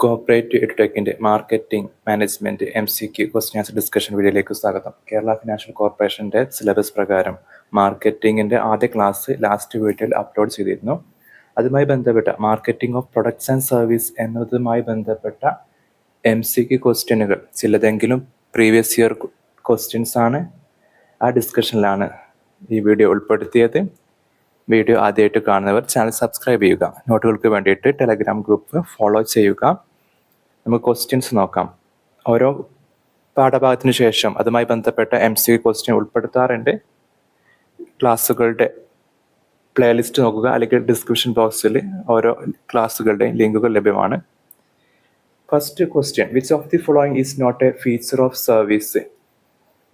Cooperative എഡ്യൂടെക്കിൻ്റെ marketing management MCQ question answer discussion വീഡിയോയിലേക്ക് സ്വാഗതം. കേരള ഫിനാൻഷ്യൽ കോർപ്പറേഷൻ്റെ സിലബസ് പ്രകാരം മാർക്കറ്റിങ്ങിൻ്റെ ആദ്യ ക്ലാസ് ലാസ്റ്റ് വീഡിയോയിൽ അപ്ലോഡ് ചെയ്തിരുന്നു. അതുമായി ബന്ധപ്പെട്ട marketing of products and service എന്നതുമായി ബന്ധപ്പെട്ട MCQ ക്വസ്റ്റ്യനുകൾ ചിലതെങ്കിലും പ്രീവിയസ് ഇയർ ക്വസ്റ്റ്യൻസ് ആണ്. ആ ഡിസ്കഷനിലാണ് ഈ വീഡിയോ ഉൾപ്പെടുത്തിയത്. വീഡിയോ ആദ്യമായിട്ട് കാണുന്നവർ ചാനൽ സബ്സ്ക്രൈബ് ചെയ്യുക. നോട്ടുകൾക്ക് വേണ്ടിയിട്ട് ടെലഗ്രാം ഗ്രൂപ്പ് ഫോളോ ചെയ്യുക. നമുക്ക് ക്വസ്റ്റ്യൻസ് നോക്കാം. ഓരോ പാഠഭാഗത്തിന് ശേഷം അതുമായി ബന്ധപ്പെട്ട MCQ ക്വസ്റ്റ്യൻ ഉൾപ്പെടുത്താറുണ്ട്. ക്ലാസ്സുകളുടെ പ്ലേലിസ്റ്റ് നോക്കുക, അല്ലെങ്കിൽ ഡിസ്ക്രിപ്ഷൻ ബോക്സിൽ ഓരോ ക്ലാസ്സുകളുടെയും ലിങ്കുകൾ ലഭ്യമാണ്. First question, which of the following is not a feature of service?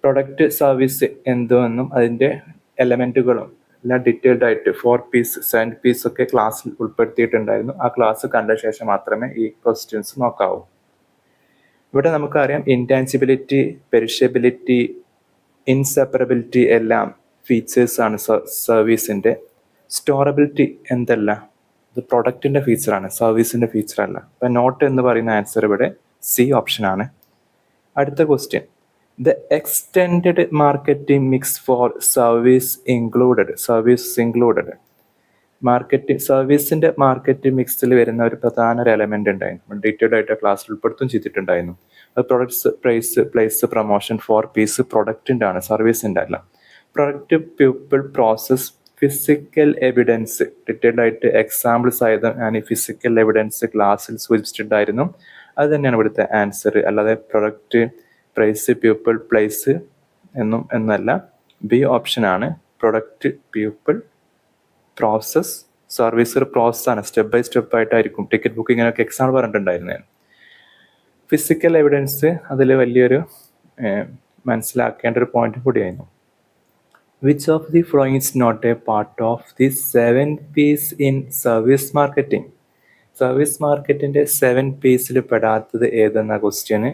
Product service എന്തുവെന്നും അതിൻ്റെ എലമെൻറ്റുകളും എല്ലാം ഡീറ്റെയിൽഡ് ആയിട്ട് 4 Ps 7 Ps ഒക്കെ ക്ലാസ്സിൽ ഉൾപ്പെടുത്തിയിട്ടുണ്ടായിരുന്നു. ആ ക്ലാസ് കണ്ട ശേഷം മാത്രമേ ഈ ക്വസ്റ്റ്യൻസ് നോക്കാവൂ. ഇവിടെ നമുക്കറിയാം ഇൻടാൻജിബിലിറ്റി, പെരിഷബിലിറ്റി, ഇൻസെപ്പറബിലിറ്റി എല്ലാം ഫീച്ചേഴ്സാണ് സർവീസിൻ്റെ. സ്റ്റോറബിലിറ്റി എന്തല്ല, ഇത് പ്രൊഡക്റ്റിൻ്റെ ഫീച്ചറാണ്, സർവീസിൻ്റെ ഫീച്ചറല്ല. അപ്പം നോട്ട് എന്ന് പറയുന്ന ആൻസർ ഇവിടെ C ഓപ്ഷനാണ്. അടുത്ത question, the extended marketing mix for service included. സർവീസിന്റെ മാർക്കറ്റിംഗ് മിക്സിൽ വരുന്ന ഒരു പ്രധാന ഒരു എലമെന്റ് ഉണ്ടായിരുന്നു, ഡീറ്റെയിൽഡ് ആയിട്ട് ക്ലാസ്സിൽ ഉൾപ്പെടുത്തും ചെയ്തിട്ടുണ്ടായിരുന്നു. അത് products, price, place, promotion, 4 Ps പ്രൊഡക്റ്റിൻ്റെ ആണ്, സർവീസിൻ്റെ അല്ല. Product, people, process, physical evidence, detailed ആയിട്ട് എക്സാമ്പിൾസ് ആയത് ഞാൻ ഈ ഫിസിക്കൽ എവിഡൻസ് ക്ലാസ്സിൽ സൂചിപ്പിച്ചിട്ടുണ്ടായിരുന്നു. അത് തന്നെയാണ് ഇവിടുത്തെ ആൻസർ, അല്ലാതെ പ്രൊഡക്റ്റ്, പ്രൈസ്, പീപ്പിൾ, പ്ലേസ് എന്നല്ല. B ഓപ്ഷനാണ്. പ്രൊഡക്റ്റ്, പീപ്പിൾ, പ്രോസസ്, സർവീസ് ഒരു പ്രോസസ്സാണ്, സ്റ്റെപ്പ് ബൈ സ്റ്റെപ്പ് ആയിട്ടായിരിക്കും. ടിക്കറ്റ് ബുക്കിങ്ങിനൊക്കെ എക്സാമ്പിൾ പറഞ്ഞിട്ടുണ്ടായിരുന്നു ഞാൻ. ഫിസിക്കൽ എവിഡൻസ് അതിൽ വലിയൊരു മനസ്സിലാക്കേണ്ട ഒരു പോയിന്റ് കൂടിയായിരുന്നു. Which of the following is not a part of the 7 Ps in service marketing? Service മാർക്കറ്റിൻ്റെ 7 Psയിൽ പെടാത്തത് ഏതെന്ന ക്വസ്റ്റ്യന്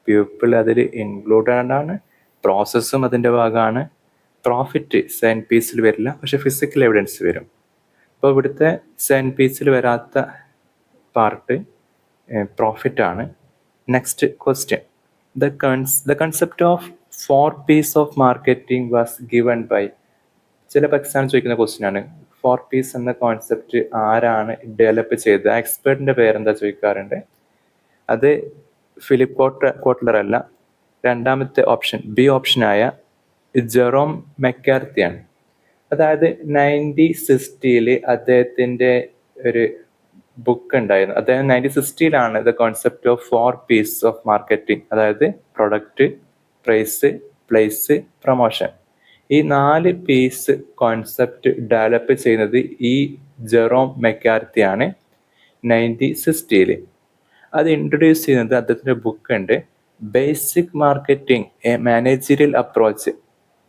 പീപ്പിൾ അതിൽ ഇൻക്ലൂഡഡ് ആണ്, പ്രോസസ്സും അതിൻ്റെ ഭാഗമാണ്, പ്രോഫിറ്റ് 7 Psയിൽ വരില്ല, പക്ഷെ ഫിസിക്കൽ എവിഡൻസ് വരും. അപ്പോൾ ഇവിടുത്തെ 7 Psയിൽ വരാത്ത പാർട്ട് പ്രോഫിറ്റ് ആണ്. Next question, the concept of 4 Ps of marketing was given by. ചില എക്സാം ചോദിക്കുന്ന ക്വസ്റ്റ്യൻ ആണ്. 4 Ps എന്ന കോൺസെപ്റ്റ് ആരാണ് ഡെവലപ്പ് ചെയ്തത്? എക്സ്പേർട്ടിൻ്റെ പേരെന്താ ചോദിക്കാറുണ്ട്. അത് ഫിലിപ്പ് കോട്ട്ലർ അല്ല. രണ്ടാമത്തെ ഓപ്ഷൻ B ഓപ്ഷനായ ജെറോം മെക്കാർത്തിയാണ്. അതായത് 1960 അദ്ദേഹത്തിൻ്റെ ഒരു ബുക്ക് ഉണ്ടായിരുന്നു. അദ്ദേഹം 1960 the concept of 4 Ps of marketing, അതായത് പ്രൊഡക്റ്റ്, പ്രൈസ്, പ്ലേസ്, പ്രൊമോഷൻ, ഈ 4 Ps കോൺസെപ്റ്റ് ഡെവലപ്പ് ചെയ്യുന്നത് ഈ ജെറോം മെക്കാർത്തിയാണ് 1960. അത് ഇൻട്രൊഡ്യൂസ് ചെയ്യുന്നത് അദ്ദേഹത്തിൻ്റെ ബുക്ക് ഉണ്ട്, basic marketing A managerial approach.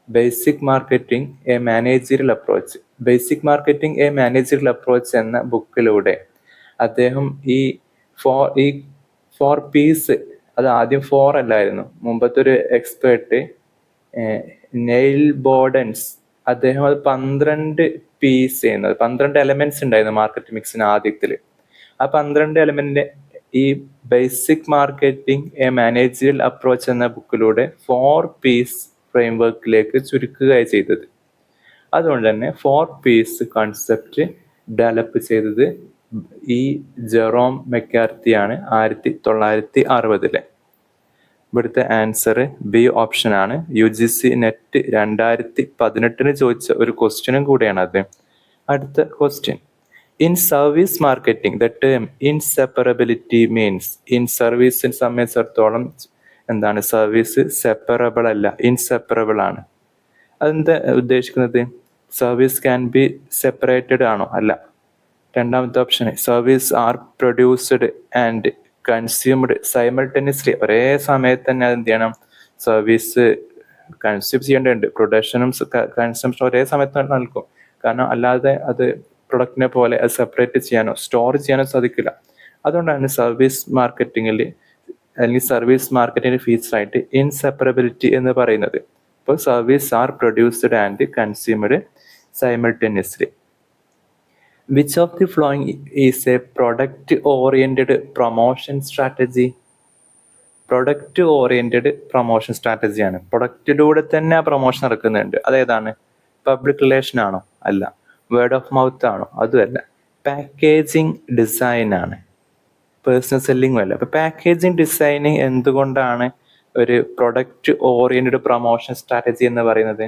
Basic marketing A managerial approach. Basic marketing A managerial approach എന്ന ബുക്കിലൂടെ അദ്ദേഹം ഈ 4 Ps, അത് ആദ്യം 4 അല്ലായിരുന്നു, മുമ്പത്തെ ഒരു എക്സ്പേർട്ട് നെയിൽ ബോർഡൻസ്, അദ്ദേഹം അത് 12 Ps ചെയ്യുന്നത്, 12 എലമെന്റ്സ് ഉണ്ടായിരുന്നു മാർക്കറ്റ് മിക്സിന് ആദ്യത്തിൽ. ആ 12 എലമെന്റിന്റെ ഈ basic marketing A managerial approach എന്ന ബുക്കിലൂടെ 4 Ps ഫ്രെയിംവർക്കിലേക്ക് ചുരുക്കുകയാണ് ചെയ്തത്. അതുകൊണ്ട് തന്നെ 4 Ps കൺസെപ്റ്റ് ഡെവലപ്പ് ചെയ്തത് ഈ ജെറോം മെക്കാർത്തിയാണ് 1960. ഇവിടുത്തെ ആൻസർ B ഓപ്ഷനാണ്. UGC നെറ്റ് 2018 ചോദിച്ച ഒരു ക്വസ്റ്റ്യനും കൂടെയാണ് അത്. അടുത്ത question, in service marketing the term inseparability means. In സർവീസിനെ സംബന്ധിച്ചിടത്തോളം എന്താണ്? സർവീസ് സെപ്പറബിൾ അല്ല, ഇൻസെപ്പറബിൾ ആണ്. അതെന്താ ഉദ്ദേശിക്കുന്നത്? സർവീസ് ക്യാൻ ബി സെപ്പറേറ്റഡ് ആണോ? അല്ല. രണ്ടാമത്തെ option, service are produced and consumed simultaneously. ഒരേ സമയത്ത് തന്നെ അത് എന്ത് ചെയ്യണം? സർവീസ് കൺസ്യൂം ചെയ്യേണ്ടതുണ്ട്. പ്രൊഡക്ഷനും കൺസംഷനും ഒരേ സമയത്ത് നൽകും. കാരണം അല്ലാതെ അത് പ്രൊഡക്റ്റിനെ പോലെ അത് സെപ്പറേറ്റ് ചെയ്യാനോ സ്റ്റോർ ചെയ്യാനോ സാധിക്കില്ല. അതുകൊണ്ടാണ് സർവീസ് മാർക്കറ്റിങ്ങിൽ, അല്ലെങ്കിൽ സർവീസ് മാർക്കറ്റിംഗ് ഫീച്ചറായിട്ട് ഇൻസെപ്പറബിലിറ്റി എന്ന് പറയുന്നത്. അപ്പോൾ service are produced and consumed simultaneously. Which of the following is a product oriented promotion strategy? Product oriented promotion സ്ട്രാറ്റജിയാണ്. പ്രൊഡക്റ്റിലൂടെ തന്നെ ആ പ്രൊമോഷൻ നടക്കുന്നുണ്ട്. അതേതാണ്? പബ്ലിക് റിലേഷൻ ആണോ? അല്ല. വേർഡ് ഓഫ് മൗത്ത് ആണോ? അതുമല്ല. പാക്കേജിങ് ഡിസൈൻ ആണ്. പേഴ്സണൽ സെല്ലിങ്ങും അല്ല. അപ്പൊ പാക്കേജിങ് ഡിസൈനിങ് എന്തുകൊണ്ടാണ് ഒരു പ്രൊഡക്റ്റ് ഓറിയന്റഡ് പ്രൊമോഷൻ സ്ട്രാറ്റജി എന്ന് പറയുന്നത്?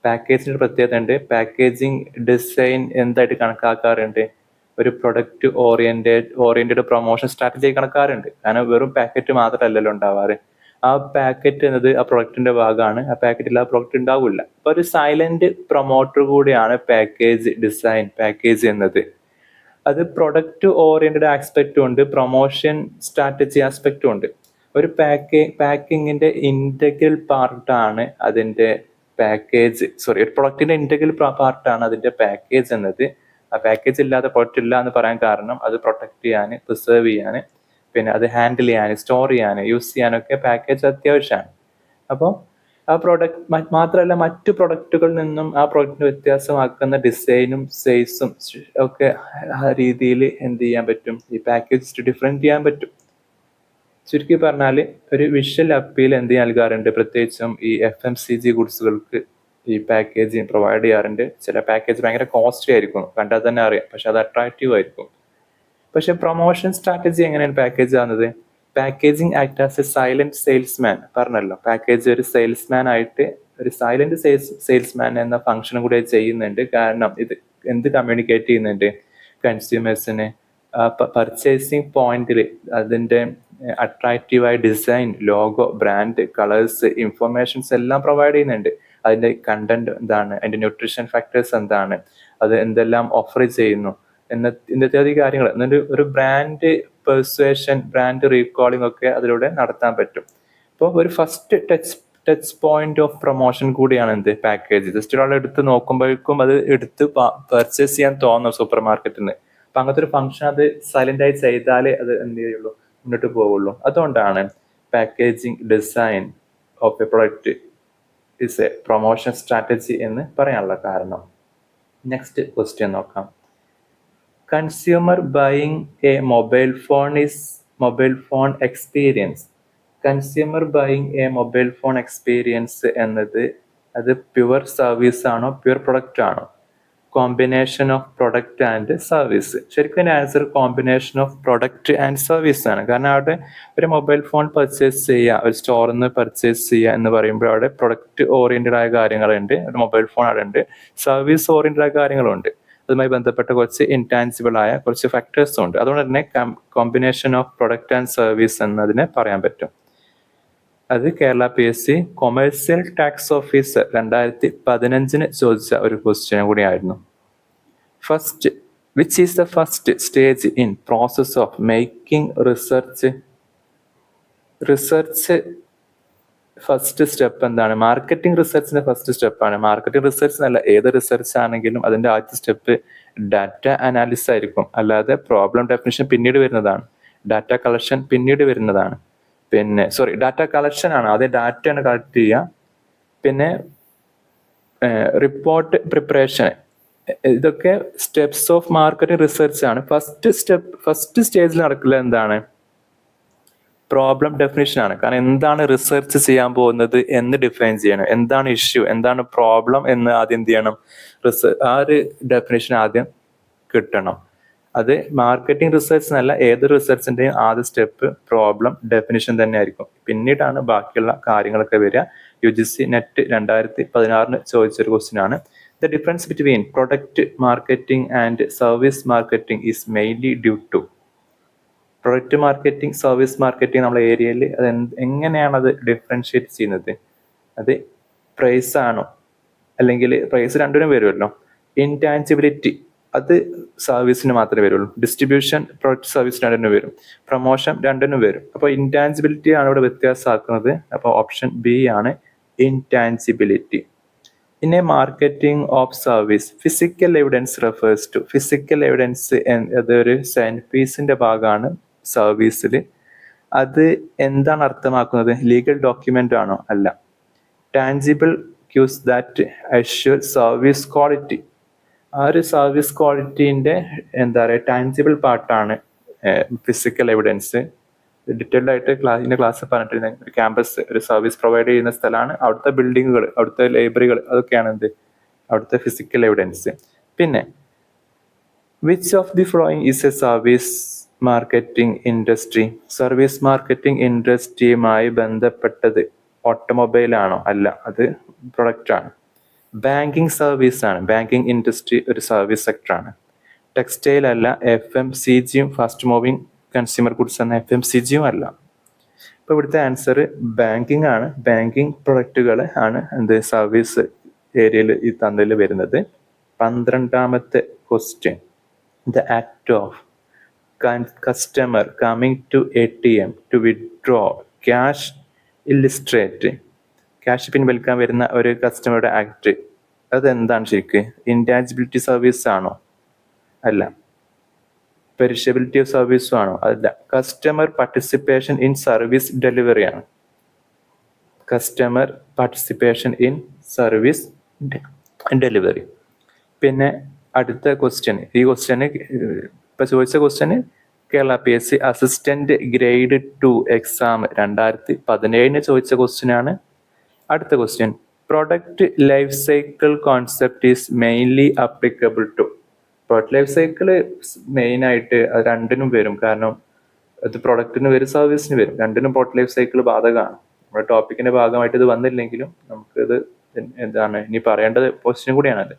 പാക്കേജിന്റെ പ്രത്യേകത ഉണ്ട്. പാക്കേജിങ് ഡിസൈൻ എന്തായിട്ട് കണക്കാക്കാറുണ്ട്? ഒരു പ്രൊഡക്റ്റ് ഓറിയന്റഡ് പ്രൊമോഷൻ സ്ട്രാറ്റജി കണക്കാറുണ്ട്. കാരണം വെറും പാക്കറ്റ് മാത്രമല്ലല്ലോ ഉണ്ടാവാറ്. ആ പാക്കറ്റ് എന്നത് ആ പ്രൊഡക്റ്റിന്റെ ഭാഗമാണ്. ആ പാക്കറ്റിൽ ആ പ്രൊഡക്റ്റ് ഉണ്ടാവില്ല. അപ്പൊ ഒരു സൈലന്റ് പ്രൊമോട്ടർ കൂടിയാണ് പാക്കേജ് ഡിസൈൻ, പാക്കേജ് എന്നത്. അത് പ്രൊഡക്റ്റ് ഓറിയന്റഡ് ആസ്പെക്റ്റും ഉണ്ട്, പ്രൊമോഷൻ സ്ട്രാറ്റജി ആസ്പെക്റ്റും ഉണ്ട്. ഒരു പാക്കിങ്ങിന്റെ ഇന്റഗ്രൽ പാർട്ടാണ് അതിന്റെ പാക്കേജ്. ഒരു പ്രൊഡക്റ്റിന്റെ ഇന്റഗ്രൽ പാർട്ടാണ് അതിന്റെ പാക്കേജ് എന്നത്. ആ പാക്കേജ് ഇല്ലാതെ പ്രൊഡക്റ്റ് ഇല്ല എന്ന് പറയാൻ കാരണം അത് പ്രൊട്ടക്ട് ചെയ്യാൻ, പ്രിസർവ് ചെയ്യാൻ, പിന്നെ അത് ഹാൻഡിൽ ചെയ്യാൻ, സ്റ്റോർ ചെയ്യാൻ, യൂസ് ചെയ്യാനൊക്കെ പാക്കേജ് അത്യാവശ്യമാണ്. അപ്പോൾ ആ പ്രൊഡക്റ്റ് മാത്രമല്ല, മറ്റു പ്രൊഡക്റ്റുകളിൽ നിന്നും ആ പ്രൊഡക്റ്റിന് വ്യത്യാസമാക്കുന്ന ഡിസൈനും സൈസും ഒക്കെ ആ രീതിയിൽ എന്ത് ചെയ്യാൻ പറ്റും? ഈ പാക്കേജ് ഡിഫറെന്റ് ചെയ്യാൻ പറ്റും. ചുരുക്കി പറഞ്ഞാൽ ഒരു വിഷ്വൽ അപ്പീൽ എന്ത് നൽകാറുണ്ട്? പ്രത്യേകിച്ചും ഈ FMCG ഗുഡ്സുകൾക്ക് ഈ പാക്കേജ് പ്രൊവൈഡ് ചെയ്യാറുണ്ട്. ചില പാക്കേജ് ഭയങ്കര കോസ്റ്റ്ലി ആയിരിക്കും, കണ്ടാൽ തന്നെ അറിയാം, പക്ഷെ അത് അട്രാക്റ്റീവ് ആയിരിക്കും. പക്ഷെ പ്രൊമോഷൻ സ്ട്രാറ്റജി എങ്ങനെയാണ് പാക്കേജ് ആകുന്നത്? Packaging act as A silent salesman. പറഞ്ഞല്ലോ, പാക്കേജ് ഒരു സെയിൽസ്മാൻ ആയിട്ട്, ഒരു സൈലന്റ് സെയിൽസ്മാൻ എന്ന ഫംഗ്ഷൻ കൂടി ചെയ്യുന്നുണ്ട്. കാരണം ഇത് എന്ത് കമ്മ്യൂണിക്കേറ്റ് ചെയ്യുന്നുണ്ട്? കൺസ്യൂമേഴ്സിന് പർച്ചേസിങ് പോയിന്റിൽ അതിന്റെ അട്രാക്റ്റീവായ design, logo, brand, colours, informations എല്ലാം പ്രൊവൈഡ് ചെയ്യുന്നുണ്ട്. അതിന്റെ കണ്ടന്റ് എന്താണ്, അതിന്റെ ന്യൂട്രീഷൻ ഫാക്ടേഴ്സ് എന്താണ്, അത് എന്തെല്ലാം ഓഫർ ചെയ്യുന്നു ഇന്നത്തെ കാര്യങ്ങൾ. എന്നിട്ട് ഒരു ബ്രാൻഡ് പെർസുവേഷൻ, ബ്രാൻഡ് റീകോളിംഗ് ഒക്കെ അതിലൂടെ നടത്താൻ പറ്റും. ഇപ്പോൾ ഒരു first touch point of promotion കൂടിയാണ് എന്ത്? പാക്കേജ്. ജസ്റ്റ് ഒരാൾ എടുത്ത് നോക്കുമ്പോഴേക്കും അത് എടുത്ത് പർച്ചേസ് ചെയ്യാൻ തോന്നും സൂപ്പർ മാർക്കറ്റിൽ നിന്ന്. അപ്പൊ അങ്ങനത്തെ ഒരു ഫംഗ്ഷൻ അത് സൈലന്റ് ആയി ചെയ്താലേ അത് എന്ത് ചെയ്യുള്ളൂ, മുന്നോട്ട് പോവുള്ളൂ. അതുകൊണ്ടാണ് packaging design of a product is a promotion strategy എന്ന് പറയാനുള്ള കാരണം. നെക്സ്റ്റ് ക്വസ്റ്റ്യൻ നോക്കാം. Consumer buying a mobile phone experience. Consumer buying a mobile phone experience എന്നത് അത് പ്യുവർ സർവീസ് ആണോ, പ്യുവർ പ്രൊഡക്റ്റ് ആണോ? Combination of product and service. ശരിക്കും answer combination of product and service ആണ്. കാരണം അവിടെ ഒരു മൊബൈൽ ഫോൺ പർച്ചേസ് ചെയ്യുക, ഒരു സ്റ്റോറിൽ നിന്ന് പർച്ചേസ് ചെയ്യുക എന്ന് പറയുമ്പോൾ അവിടെ പ്രൊഡക്റ്റ് ഓറിയന്റഡ് ആയ കാര്യങ്ങളുണ്ട്, ഒരു മൊബൈൽ ഫോൺ അവിടെ ഉണ്ട്. സർവീസ് ഓറിയന്റഡ് ആയ കാര്യങ്ങളുണ്ട്. അതുമായി ബന്ധപ്പെട്ട കുറച്ച് ഇൻടാൻജിബിൾ ആയ കുറച്ച് ഫാക്ടേഴ്സും ഉണ്ട്. അതുകൊണ്ട് തന്നെ combination of product and service എന്നതിനെ പറയാൻ പറ്റും. അത് Kerala PSC commercial tax officer 2015 ചോദിച്ച ഒരു ക്വസ്റ്റ്യൻ കൂടിയായിരുന്നു. First, which is the first stage in process of making research? Research first step എന്താണ്? മാർക്കറ്റിംഗ് റിസർച്ചിന്റെ ഫസ്റ്റ് സ്റ്റെപ്പാണ്. മാർക്കറ്റിംഗ് റിസർച്ച് എന്നല്ല, ഏത് റിസർച്ച് ആണെങ്കിലും അതിന്റെ ആദ്യത്തെ സ്റ്റെപ്പ് ഡാറ്റ അനാലിസിസ് ആയിരിക്കും. അല്ലാതെ പ്രോബ്ലം ഡെഫിനിഷൻ പിന്നീട് വരുന്നതാണ്, ഡാറ്റ കളക്ഷൻ പിന്നീട് വരുന്നതാണ്. ഡാറ്റ കളക്ഷൻ ആണ്, ആദ്യം ഡാറ്റയാണ് കളക്ട് ചെയ്യുക. പിന്നെ റിപ്പോർട്ട് പ്രിപ്പറേഷൻ, ഇതൊക്കെ സ്റ്റെപ്സ് ഓഫ് മാർക്കറ്റിംഗ് റിസർച്ച് ആണ്. ഫസ്റ്റ് സ്റ്റേജിൽ നടക്കില്ല എന്താണ്? പ്രോബ്ലം ഡെഫിനിഷൻ ആണ്. കാരണം എന്താണ് റിസർച്ച് ചെയ്യാൻ പോകുന്നത് എന്ന് ഡിഫൈൻ ചെയ്യണം. എന്താണ് ഇഷ്യൂ, എന്താണ് പ്രോബ്ലം എന്ന് ആദ്യം എന്ത് ചെയ്യണം? ആ ഒരു ഡെഫിനിഷൻ ആദ്യം കിട്ടണം. അത് മാർക്കറ്റിംഗ് റിസർച്ച് എന്നല്ല, ഏത് റിസർച്ചിന്റെയും ആദ്യ സ്റ്റെപ്പ് പ്രോബ്ലം ഡെഫിനിഷൻ തന്നെ ആയിരിക്കും. പിന്നീടാണ് ബാക്കിയുള്ള കാര്യങ്ങളൊക്കെ വരിക. UGC നെറ്റ് 2016 ചോദിച്ചൊരു ക്വസ്റ്റ്യൻ ആണ്. The difference between product marketing and service marketing is mainly due to. Product marketing, service marketing നമ്മളെ ഏരിയയിൽ അത് എങ്ങനെയാണ് അത് ഡിഫറൻഷിയേറ്റ് ചെയ്യുന്നത്? അത് പ്രൈസ് ആണോ, അല്ലെങ്കിൽ പ്രൈസ് രണ്ടിനും വരുമല്ലോ. ഇൻടാൻജിബിലിറ്റി അത് സർവീസിന് മാത്രമേ വരുള്ളൂ. ഡിസ്ട്രിബ്യൂഷൻ പ്രൊഡക്റ്റ് സർവീസ് രണ്ടിനും വരും. പ്രൊമോഷൻ രണ്ടിനും വരും. അപ്പോൾ ഇൻടാൻജിബിലിറ്റി ആണ് ഇവിടെ വ്യത്യാസമാക്കുന്നത്. അപ്പോൾ ഓപ്ഷൻ B ആണ് intangibility. In a marketing of service, physical evidence refers to. Physical evidence അതൊരു സെൻപീസിന്റെ ഭാഗമാണ് സർവീസിൽ. അത് എന്താണ് അർത്ഥമാക്കുന്നത്? ലീഗൽ ഡോക്യുമെന്റ് ആണോ? അല്ല. Tangible cues that assure service quality. ആ ഒരു സർവീസ് ക്വാളിറ്റീൻ്റെ എന്താ പറയുക ടാൻജിബിൾ പാർട്ടാണ് ഫിസിക്കൽ എവിഡൻസ്. ഡീറ്റെയിൽഡ് ആയിട്ട് ഇതിൻ്റെ ക്ലാസ് പറഞ്ഞിട്ട് ഒരു ക്യാമ്പസ് ഒരു സർവീസ് പ്രൊവൈഡ് ചെയ്യുന്ന സ്ഥലമാണ്. അവിടുത്തെ ബിൽഡിങ്ങുകൾ, അവിടുത്തെ ലൈബ്രറികൾ, അതൊക്കെയാണ് എന്ത് അവിടുത്തെ ഫിസിക്കൽ എവിഡൻസ്. പിന്നെ which of the following is a service marketing industry? Service marketing ഇൻഡസ്ട്രിയുമായി ബന്ധപ്പെട്ടത് ഓട്ടോമൊബൈൽ ആണോ? അല്ല, അത് പ്രൊഡക്റ്റ് ആണ്. ബാങ്കിങ് സർവീസ് ആണ്. ബാങ്കിങ് ഇൻഡസ്ട്രി ഒരു സർവീസ് സെക്ടറാണ്. ടെക്സ്റ്റൈൽ അല്ല. FMCGയും ഫാസ്റ്റ് മൂവിങ് കൺസ്യൂമർ ഗുഡ്സ് എന്ന FMCGയും അല്ല. ഇപ്പോൾ ഇവിടുത്തെ ആൻസർ ബാങ്കിങ് ആണ്. ബാങ്കിങ് പ്രൊഡക്റ്റുകൾ ആണ് എന്ത് സർവീസ് ഏരിയയിൽ ഈ തന്നതിൽ വരുന്നത്. 12ാമത്തെ question, the act of customer coming to ATM to withdraw cash illustrate. Cash പിൻവലിക്കാൻ വരുന്ന ഒരു കസ്റ്റമറുടെ ആക്ട്, അതെന്താണ് ശരിക്ക്? ഇൻടാഞ്ചിബിലിറ്റി സർവീസ് ആണോ? അല്ല. പെരിഷബിലിറ്റി ഓഫ് സർവീസും ആണോ? അല്ല. Customer participation in service delivery ആണ്. Customer participation in service delivery. പിന്നെ അടുത്ത ക്വസ്റ്റ്യൻ, ഈ ക്വസ്റ്റ്യന് ഇപ്പം ചോദിച്ച ക്വസ്റ്റ്യന് Kerala PSC assistant grade 2 exam 2017 ചോദിച്ച ക്വസ്റ്റ്യനാണ്. അടുത്ത question, product life cycle concept is mainly applicable to. Product life cycle മെയിനായിട്ട് അത് രണ്ടിനും വരും. കാരണം അത് പ്രൊഡക്റ്റിന് വരും, സർവീസിന് വരും. രണ്ടിനും പ്രൊഡക്റ്റ് ലൈഫ് സൈക്കിൾ ബാധകമാണ്. നമ്മുടെ ടോപ്പിക്കിന്റെ ഭാഗമായിട്ട് ഇത് വന്നില്ലെങ്കിലും നമുക്കിത് എന്താണ് ഇനി പറയേണ്ടത് ക്വസ്റ്റ്യൻ കൂടിയാണത്.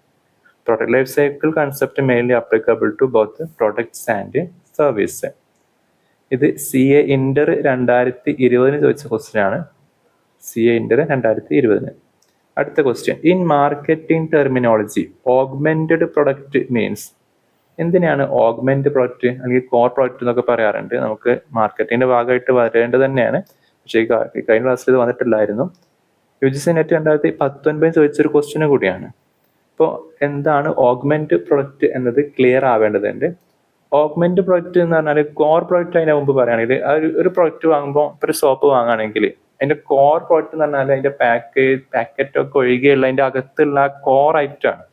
Product life cycle concept mainly applicable to both products and service. ഇത് CA ഇന്റർ 2020 ചോദിച്ച ക്വസ്റ്റ്യൻ ആണ്. CA inter 2020. അടുത്ത question, in marketing terminology augmented product means. എന്തിനാണ് ഓഗ്മെന്റ് പ്രൊഡക്റ്റ് അല്ലെങ്കിൽ കോർ പ്രൊഡക്റ്റ് എന്നൊക്കെ പറയാറുണ്ട്. നമുക്ക് മാർക്കറ്റിംഗിന്റെ ഭാഗമായിട്ട് വരേണ്ടത് തന്നെയാണ്. പക്ഷേ കഴിഞ്ഞ ക്ലാസ്സിൽ ഇത് വന്നിട്ടില്ലായിരുന്നു. UGC നെറ്റ് 2019 ചോദിച്ചൊരു ക്വസ്റ്റ്യനും കൂടിയാണ്. ഇപ്പോൾ എന്താണ് ഓഗ്മെന്റ് പ്രൊഡക്റ്റ് എന്നത് ക്ലിയർ ആവേണ്ടതുണ്ട്. ഓഗ്മെന്റ് പ്രൊഡക്റ്റ് എന്ന് പറഞ്ഞാൽ കോർ പ്രൊഡക്റ്റ് അതിന് മുമ്പ് പറയുകയാണെങ്കിൽ ഒരു പ്രൊഡക്റ്റ് വാങ്ങുമ്പോൾ ഒരു സോപ്പ് വാങ്ങുകയാണെങ്കിൽ അതിന്റെ കോർ പ്രൊഡക്റ്റ് എന്ന് പറഞ്ഞാൽ അതിന്റെ പാക്കറ്റൊക്കെ ഒഴികെയുള്ള അതിന്റെ അകത്തുള്ള കോർ ഐറ്റമാണ്.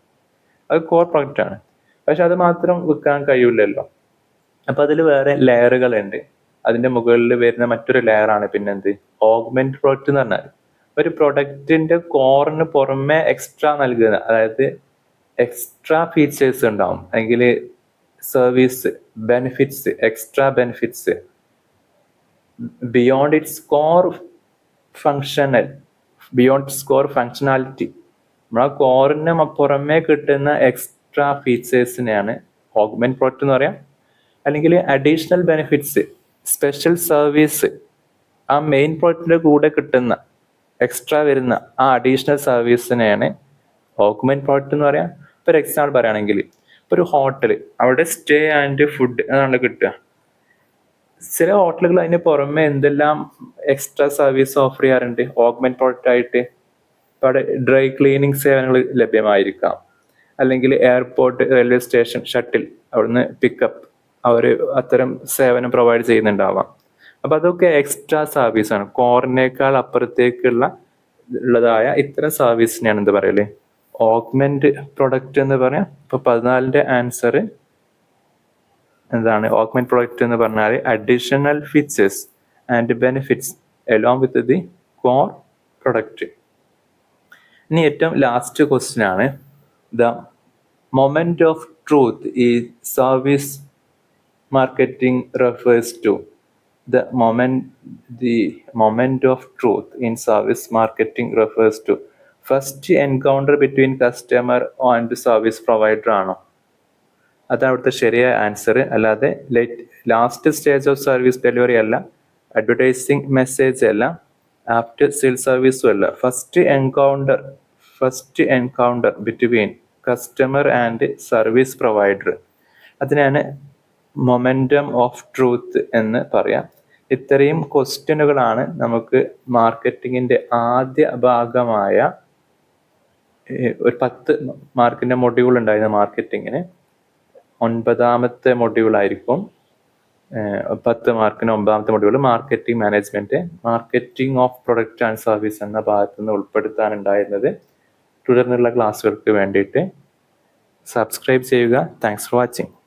അത് കോർ പ്രൊഡക്റ്റ് ആണ്. പക്ഷെ അത് മാത്രം വിൽക്കാൻ കഴിയില്ലല്ലോ. അപ്പൊ അതിൽ വേറെ ലെയറുകളുണ്ട്. അതിന്റെ മുകളിൽ വരുന്ന മറ്റൊരു ലെയറാണ് പിന്നെന്ത് ഓഗ്മെന്റ് പ്രൊഡക്റ്റ് എന്ന് പറഞ്ഞാൽ. ഒരു പ്രൊഡക്റ്റിന്റെ കോറിന് പുറമെ എക്സ്ട്രാ നൽകുന്ന, അതായത് എക്സ്ട്രാ ഫീച്ചേഴ്സ് ഉണ്ടാവും, അല്ലെങ്കിൽ service benefits, extra benefits beyond it's core functionality. നമ്മളെ കോറിന് പുറമെ കിട്ടുന്ന എക്സ്ട്രാ ഫീച്ചേഴ്സിനെയാണ് ഓഗ്മെന്റ് പ്രൊഡക്റ്റ് എന്ന് പറയാം. അല്ലെങ്കിൽ അഡീഷണൽ ബെനിഫിറ്റ്സ്, സ്പെഷ്യൽ സർവീസ്, ആ മെയിൻ പ്രൊഡക്റ്റിന്റെ കൂടെ കിട്ടുന്ന എക്സ്ട്രാ വരുന്ന ആ അഡീഷണൽ സർവീസിനെയാണ് ഓഗ്മെന്റ് പ്രൊഡക്റ്റ് എന്ന് പറയാം. ഇപ്പൊ ഒരു എക്സാമ്പിൾ പറയുകയാണെങ്കിൽ, ഇപ്പൊ ഒരു ഹോട്ടൽ, അവിടെ സ്റ്റേ ആൻഡ് ഫുഡ് എന്നാണ് കിട്ടുക. ചില ഹോട്ടലുകൾ അതിന് പുറമെ എന്തെല്ലാം എക്സ്ട്രാ സർവീസ് ഓഫർ ചെയ്യാറുണ്ട് ഓഗ്മെന്റ് പ്രൊഡക്റ്റ് ആയിട്ട്. ഇപ്പൊ അവിടെ ഡ്രൈ ക്ലീനിങ് സേവനങ്ങൾ ലഭ്യമായിരിക്കാം. അല്ലെങ്കിൽ എയർപോർട്ട്, റെയിൽവേ സ്റ്റേഷൻ ഷട്ടിൽ, അവിടുന്ന് പിക്കപ്പ്, അവർ അത്തരം സേവനം പ്രൊവൈഡ് ചെയ്യുന്നുണ്ടാവാം. അപ്പൊ അതൊക്കെ എക്സ്ട്രാ സർവീസാണ്. കോറിനേക്കാൾ ഉള്ളതായ ഇത്തരം സർവീസിനെയാണ് എന്ത് പറയല് ഓഗ്മെന്റ് പ്രൊഡക്റ്റ് എന്ന് പറയാം. ഇപ്പൊ 14ന്റെ ആൻസർ എന്താണ്? ഓഗ്മെന്റ് പ്രൊഡക്റ്റ് എന്ന് പറഞ്ഞാൽ additional features and benefits along with the core product. ഇനി ഏറ്റവും ലാസ്റ്റ് ക്വസ്റ്റ്യൻ ആണ്, ദ മൊമെന്റ് ഓഫ് ട്രൂത്ത് ഈ service marketing refers to. The moment of truth in service marketing refers to first encounter between customer and service provider ആണോ? അതാണ് അവിടുത്തെ ശരിയായ answer. അല്ലാതെ last stage of service delivery അല്ല, advertising message അല്ല, after sale സർവീസും അല്ല. First encounter between customer and service provider, അതിനാണ് മൊമെന്റം ഓഫ് ട്രൂത്ത് എന്ന് പറയാം. ഇത്രയും ക്വസ്റ്റ്യനുകളാണ് നമുക്ക് മാർക്കറ്റിങ്ങിന്റെ ആദ്യ ഭാഗമായ ഒരു 10 മാർക്കിന്റെ മൊഡ്യൂൾ ഉണ്ടായിരുന്ന മാർക്കറ്റിങ്ങിന് 9ാമത്തെ മൊഡ്യൂൾ ആയിരിക്കും. 10 മാർക്കിന് 9ാമത്തെ module marketing management, marketing of product and service എന്ന ഭാഗത്ത് നിന്ന് ഉൾപ്പെടുത്താനുണ്ടായിരുന്നത്. തുടർന്നുള്ള ക്ലാസ്സുകൾക്ക് വേണ്ടിയിട്ട് സബ്സ്ക്രൈബ് ചെയ്യുക. Thanks for watching.